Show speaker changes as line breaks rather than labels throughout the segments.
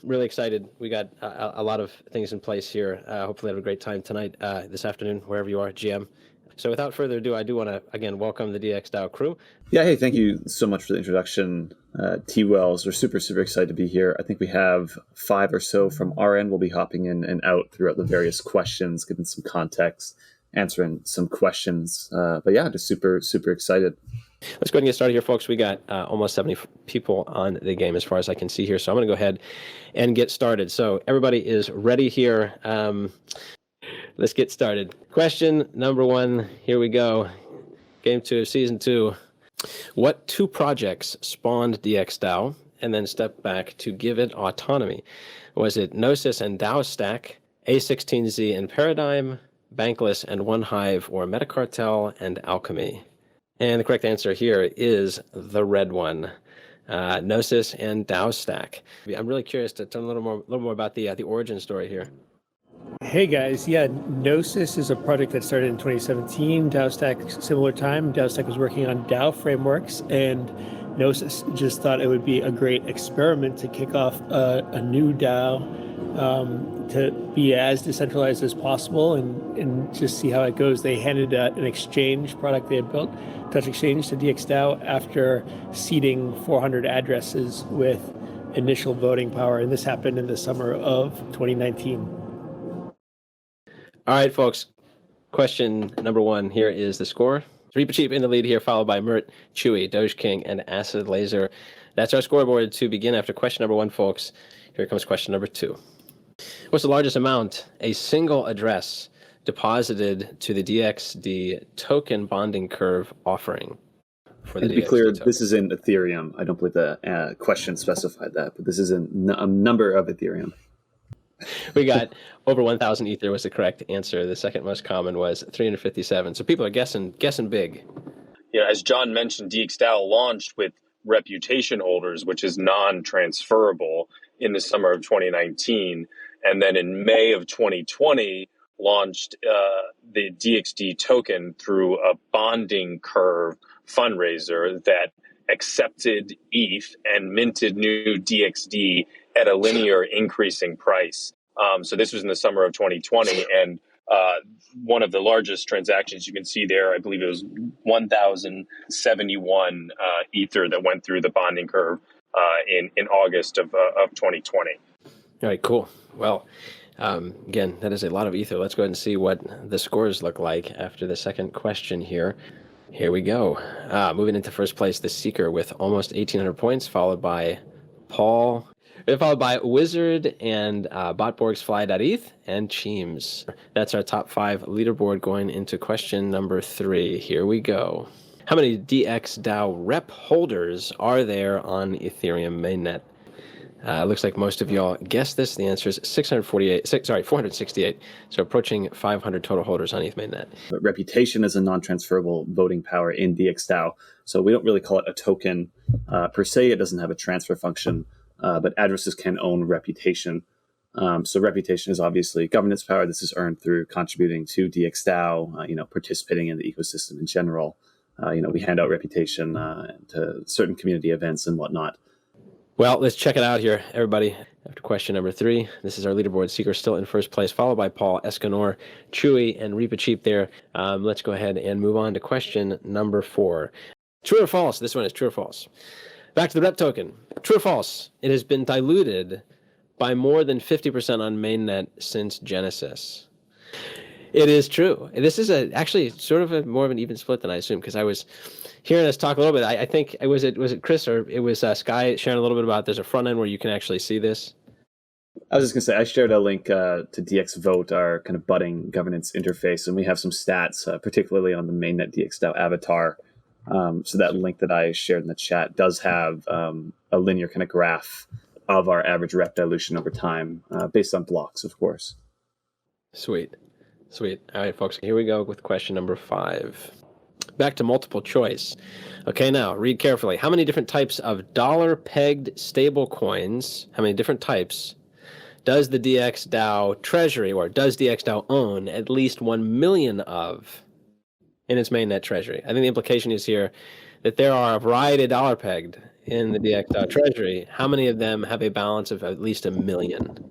Really excited. We got a lot of things in place here. Hopefully have a great time tonight, this afternoon, wherever you are, GM. So without further ado, I do want to, again, welcome the DXdao crew.
Yeah, hey, thank you so much for the introduction, T. Wells. We're super, super excited to be here. I think we have 5 or so from our end. We'll be hopping in and out throughout the various questions, giving some context, answering some questions. But yeah, just super, super excited.
Let's go ahead and get started here, folks. We got almost 70 people on the game as far as I can see here. So I'm going to go ahead and get started. So everybody is ready here. Let's get started. Question number 1. Here we go. Game 2 of Season 2. What 2 projects spawned DXdao and then stepped back to give it autonomy? Was it Gnosis and DAO Stack, A16Z and Paradigm, Bankless and OneHive, or Metacartel and Alchemy? And the correct answer here is the red one, Gnosis and DAO Stack. I'm really curious to learn a little more about the origin story here.
Hey guys, yeah, Gnosis is a project that started in 2017. DAO Stack, similar time. DAO Stack was working on DAO frameworks, and Gnosis just thought it would be a great experiment to kick off a new DAO to be as decentralized as possible and just see how it goes. They handed an exchange product they had built, Touch Exchange, to DXdao after seeding 400 addresses with initial voting power, and this happened in the summer of 2019.
All right, folks. Question number 1. Here is the score. Reaper Cheap in the lead here, followed by Mert, Chewy, Doge King, and Acid Laser. That's our scoreboard to begin after question number 1, folks. Here comes question number 2. What's the largest amount a single address deposited to the DXD token bonding curve offering? For the
and to be clear,
token.
This is in Ethereum. I don't believe the question specified that, but this is a number of Ethereum.
We got over 1,000 Ether was the correct answer. The second most common was 357. So people are guessing big.
Yeah, as John mentioned, DXdao launched with reputation holders, which is non-transferable, in the summer of 2019. And then in May of 2020, launched the DXD token through a bonding curve fundraiser that accepted ETH and minted new DXD at a linear increasing price. So this was in the summer of 2020, and one of the largest transactions you can see there, I believe it was 1,071 Ether that went through the bonding curve in August of 2020.
All right, cool. Well, again, that is a lot of Ether. Let's go ahead and see what the scores look like after the second question here. Here we go. Moving into first place, the Seeker with almost 1,800 points, followed by Paul, followed by Wizard and Botborg's Fly.eth and Cheems. That's our top 5 leaderboard going into question number 3. Here we go. How many DXdao rep holders are there on Ethereum mainnet? Looks like most of y'all guessed this. The answer is 468. So approaching 500 total holders on ETH mainnet.
But reputation is a non-transferable voting power in DXdao. So we don't really call it a token per se. It doesn't have a transfer function, but addresses can own reputation. So reputation is obviously governance power. This is earned through contributing to DXdao, participating in the ecosystem in general. We hand out reputation to certain community events and whatnot.
Well, let's check it out here, everybody. After question number 3, this is our leaderboard. Seeker still in first place, followed by Paul, Escanor, Chewy, and Reaper Cheap there. Let's go ahead and move on to question number 4. True or false? This one is true or false. Back to the rep token. True or false? It has been diluted by more than 50% on mainnet since Genesis. It is true. This is actually sort of more of an even split than I assumed, because I was hearing us talk a little bit. I think was it Chris or it was Sky sharing a little bit about there's a front end where you can actually see this.
I was just going to say, I shared a link to DX Vote, our kind of budding governance interface, and we have some stats, particularly on the mainnet DXdao avatar. So that link that I shared in the chat does have a linear kind of graph of our average rep dilution over time, based on blocks, of course.
Sweet. All right, folks, here we go with question number 5. Back to multiple choice. Okay, now read carefully. How many different types of dollar-pegged stable coins, how many different types does the DXdao treasury, or does DXdao own at least 1 million of in its mainnet treasury? I think the implication is here that there are a variety of dollar pegged in the DXdao treasury. How many of them have a balance of at least 1 million?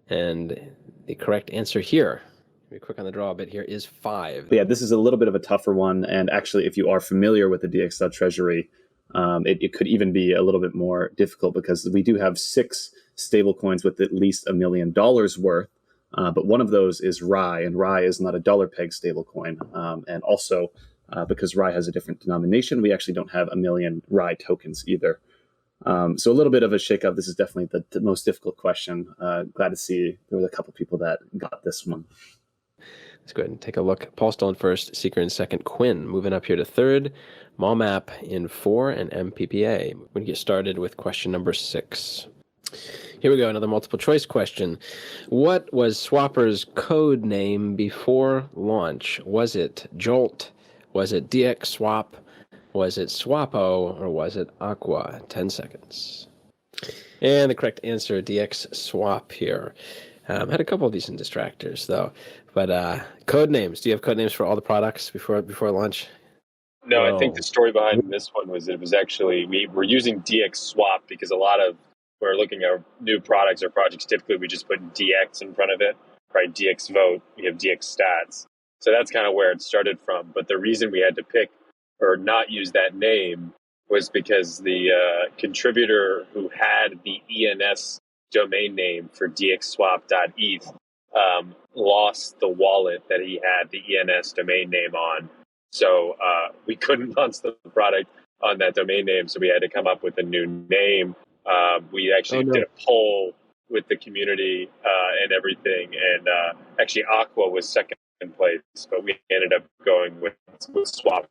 And the correct answer here, let me click on the draw a bit here, is 5.
But yeah, this is a little bit of a tougher one. And actually, if you are familiar with the DXdao treasury, it could even be a little bit more difficult because we do have 6 stable coins with at least $1 million worth. But one of those is Rye, and Rye is not a dollar peg stable coin. And also, because Rye has a different denomination, we actually don't have 1 million Rye tokens either. So a little bit of a shakeup. This is definitely the most difficult question. Glad to see there was a couple people that got this one.
Let's go ahead and take a look. Paul still in first, Seeker in second, Quinn moving up here to third, Mallmap in 4, and MPPA. We're going to get started with question number 6. Here we go, another multiple choice question. What was Swapper's code name before launch? Was it Jolt? Was it DXSwap? Was it Swapo? Or was it Aqua? 10 seconds. And the correct answer, DXSwap here. Had a couple of decent distractors, though. But code names. Do you have code names for all the products before launch?
No, I think the story behind this one was it was actually, we were using DXSwap because a lot of, we're looking at new products or projects, typically we just put DX in front of it, right? DX vote, we have DX stats. So that's kind of where it started from. But the reason we had to pick or not use that name was because the contributor who had the ENS domain name for dxswap.eth lost the wallet that he had the ENS domain name on. So we couldn't launch the product on that domain name, so we had to come up with a new name. We actually did a poll with the community and everything, and actually Aqua was second place, but we ended up going with Swapper.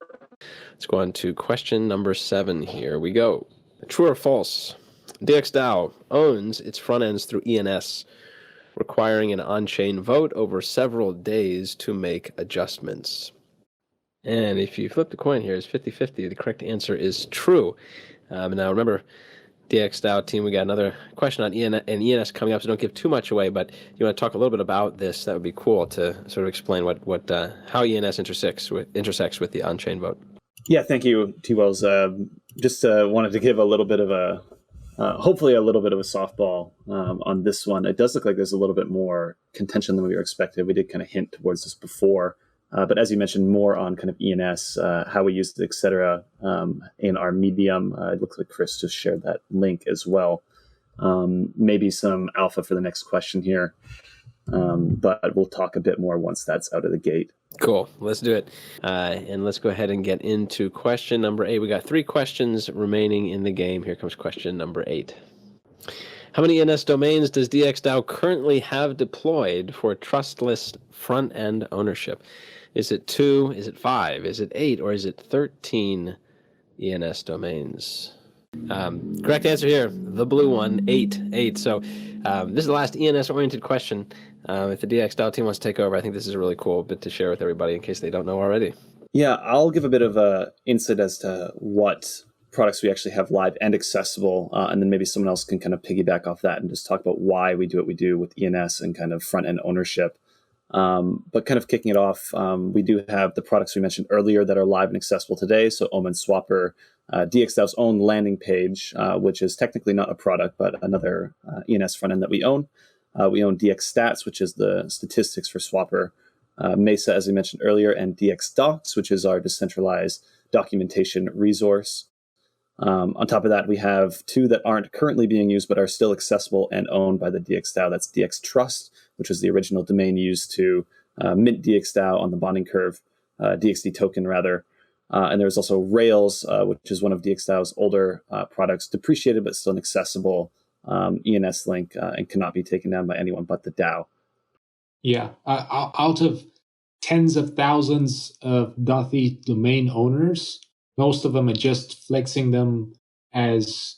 Let's go on to question number 7. Here we go. True or false? DXdao owns its front ends through ENS, requiring an on-chain vote over several days to make adjustments. And if you flip the coin here, it's 50-50. The correct answer is true. Now remember, DXdao team, we got another question on ENS coming up, so don't give too much away, but you want to talk a little bit about this, that would be cool to sort of explain how ENS intersects with the on-chain vote.
Yeah, thank you, T-Wells. Just wanted to give a little bit of a, hopefully a little bit of a softball on this one. It does look like there's a little bit more contention than we were expected. We did kind of hint towards this before. But as you mentioned, more on kind of ENS, how we used it, et cetera, in our Medium. It looks like Chris just shared that link as well. Maybe some alpha for the next question here. But we'll talk a bit more once that's out of the gate.
Cool. Let's do it. And let's go ahead and get into question number 8. We got 3 questions remaining in the game. Here comes question number 8. How many ENS domains does DXdao currently have deployed for trustless front-end ownership? Is it 2? Is it 5? Is it 8? Or is it 13 ENS domains? Correct answer here, the blue one, 8. So this is the last ENS-oriented question. If the DXdao team wants to take over, I think this is a really cool bit to share with everybody in case they don't know already.
Yeah, I'll give a bit of a insight as to what products we actually have live and accessible, and then maybe someone else can kind of piggyback off that and just talk about why we do what we do with ENS and kind of front-end ownership. But kind of kicking it off, we do have the products we mentioned earlier that are live and accessible today. So Omen Swapper, DXDAO's own landing page, which is technically not a product, but another ENS front end that we own. We own DX Stats, which is the statistics for Swapper, Mesa, as we mentioned earlier, and DX Docs, which is our decentralized documentation resource. On top of that, we have 2 that aren't currently being used, but are still accessible and owned by the DXdao. That's DX Trust, which was the original domain used to mint DXdao on the bonding curve, DXD token rather. And there's also Rails, which is one of DXdao's older products, depreciated but still inaccessible ENS link and cannot be taken down by anyone but the DAO.
Yeah, out of tens of thousands of .eth domain owners, most of them are just flexing them as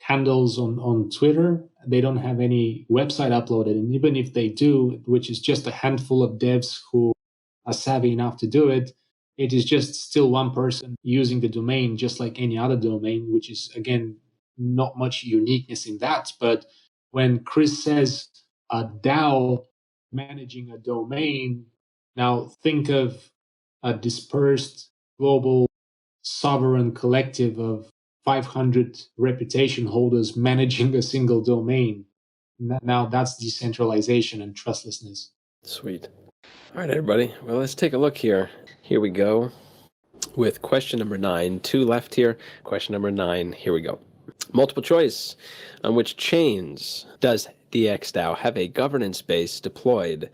handles on Twitter. They don't have any website uploaded. And even if they do, which is just a handful of devs who are savvy enough to do it, it is just still one person using the domain just like any other domain, which is, again, not much uniqueness in that. But when Chris says a DAO managing a domain, now think of a dispersed global sovereign collective of 500 reputation holders managing a single domain. Now that's decentralization and trustlessness.
Sweet. All right, everybody. Well, let's take a look here. Here we go with question number 9. 2 left here. Question number 9. Here we go. Multiple choice. On which chains does DXdao have a governance base deployed?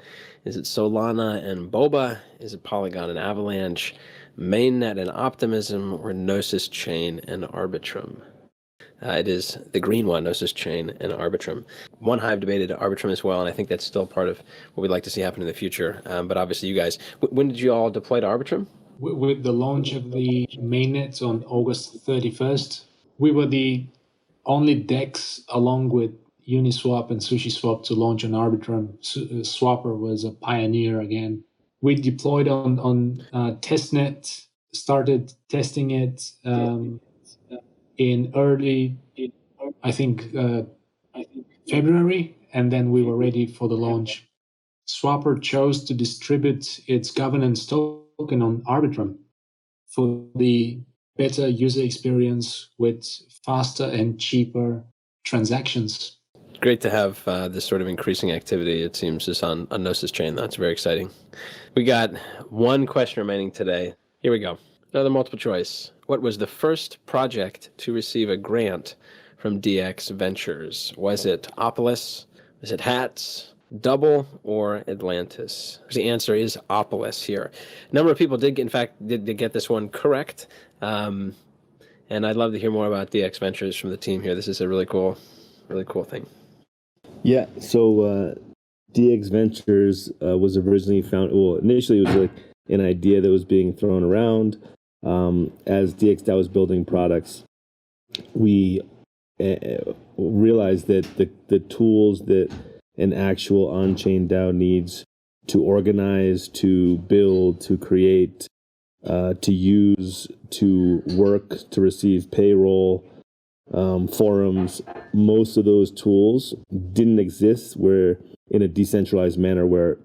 Is it Solana and Boba? Is it Polygon and Avalanche? Mainnet and Optimism? Or Gnosis Chain and Arbitrum? It is the green one, Gnosis Chain and Arbitrum. One Hive debated Arbitrum as well, and I think that's still part of what we'd like to see happen in the future. But obviously, you guys, when did you all deploy to Arbitrum?
With the launch of the mainnet on August 31st, we were the only DEX along with Uniswap and SushiSwap to launch on Arbitrum. Swapper was a pioneer again. We deployed on testnet, started testing it in early, I think, February, and then we were ready for the launch. Swapper chose to distribute its governance token on Arbitrum for the better user experience with faster and cheaper transactions.
Great to have this sort of increasing activity, it seems, just on Gnosis Chain. That's very exciting. We got one question remaining today. Here we go. Another multiple choice. What was the first project to receive a grant from DX Ventures? Was it Opolis? Was it Hats, Double, or Atlantis? The answer is Opolis here. A number of people did get this one correct. And I'd love to hear more about DX Ventures from the team here. This is a really cool thing.
Yeah, so DX Ventures was originally found, initially it was like an idea that was being thrown around. As DXdao was building products, we realized that the tools that an actual on-chain DAO needs to organize, to build, to create, to use, to work, to receive payroll, forums, most of those tools didn't exist in a decentralized manner where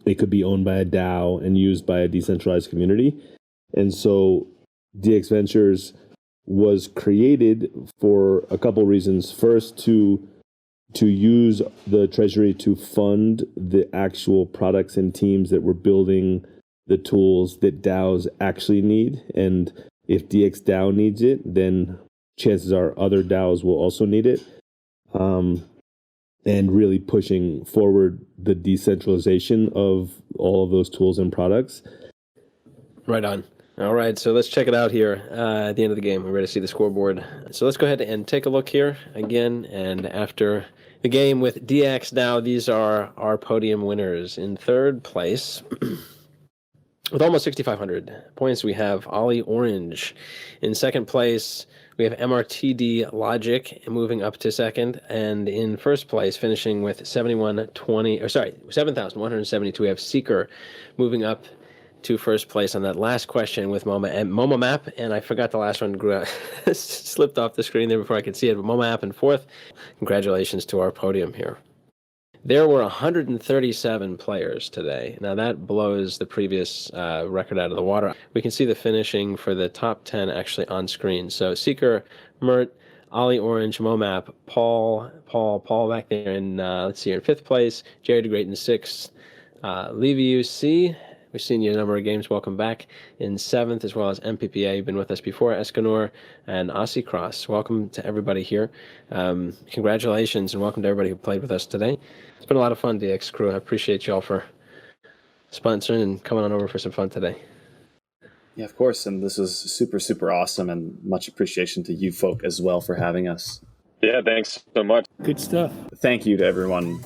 it could be owned by a DAO and used by a decentralized community. And so DX Ventures was created for a couple reasons. First, to use the treasury to fund the actual products and teams that were building the tools that DAOs actually need. And if DXdao needs it, then chances are other DAOs will also need it. And really pushing forward the decentralization of all of those tools and products.
Right on. All right, so let's check it out here at the end of the game. We're ready to see the scoreboard. So let's go ahead and take a look here again. And after the game with DXdao, these are our podium winners. In third place, with almost 6,500 points, we have Ollie Orange. In second place, we have MRTD Logic moving up to second. And in first place, finishing with 7,172, we have Seeker moving up to first place on that last question with Momo Map, and I forgot the last one slipped off the screen there before I could see it, but Momo Map in fourth. Congratulations to our podium here. There were 137 players today. Now that blows the previous record out of the water. We can see the finishing for the top 10 actually on screen. So Seeker, Mert, Ollie Orange, Momap, Paul back there in, let's see here, in fifth place, Jerry the Great in sixth, Levy UC. We've seen you a number of games. Welcome back in seventh, as well as MPPA. You've been with us before. Escanor and Aussie Cross. Welcome to everybody here. Congratulations and welcome to everybody who played with us today. It's been a lot of fun, DX crew. I appreciate you all for sponsoring and coming on over for some fun today.
Yeah, of course. And this was super, super awesome, and much appreciation to you folk as well for having us.
Yeah, thanks so much.
Good stuff.
Thank you to everyone